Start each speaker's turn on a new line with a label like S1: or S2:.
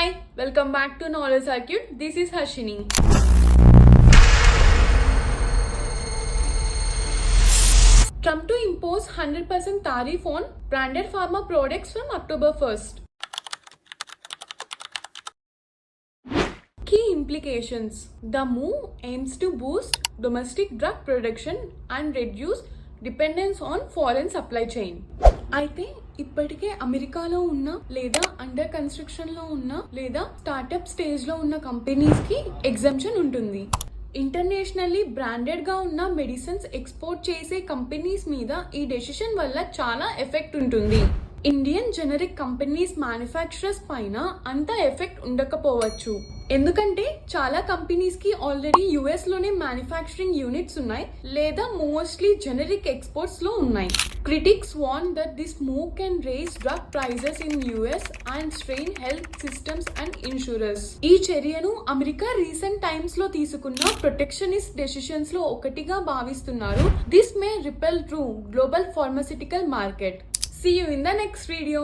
S1: Hi, welcome back to Knowledge Circuit. This is Harshini. Trump to impose 100% tariff on branded pharma products from October 1st. Key implications. The move aims to boost domestic drug production and reduce dependence on foreign supply chain. అయితే ఇప్పటికే అమెరికాలో ఉన్న లేదా under construction లో ఉన్న లేదా startup stage లో ఉన్న కంపెనీస్ కి ఎగ్జంప్షన్ ఉంటుంది. ఇంటర్నేషనల్లీ బ్రాండెడ్ గా ఉన్న మెడిసిన్స్ ఎక్స్పోర్ట్ చేసే కంపెనీస్ మీద ఈ డెసిషన్ వల్ల చాలా ఎఫెక్ట్ ఉంటుంది. ఇండియన్ జెనరిక్ కంపెనీస్ మ్యానుఫ్యాక్చరర్స్ పైన అంత ఎఫెక్ట్ ఉండకపోవచ్చు, ఎందుకంటే చాలా కంపెనీస్ కి ఆల్రెడీ యుఎస్ లోనే మ్యానుఫ్యాక్చరింగ్ యూనిట్స్ ఉన్నాయి లేదా మోస్ట్లీ జెనరిక్ ఎక్స్పోర్ట్స్ లో ఉన్నాయి. Critics warn that this move can raise drug prices in US and strain health systems and insurers. ఈ చర్యను అమెరికా రీసెంట్ టైమ్స్ లో తీసుకున్న ప్రొటెక్షనిస్ట్ డెసిషన్స్ లో ఒకటిగా భావిస్తున్నారు. This may ripple through global pharmaceutical market. See you in the next video.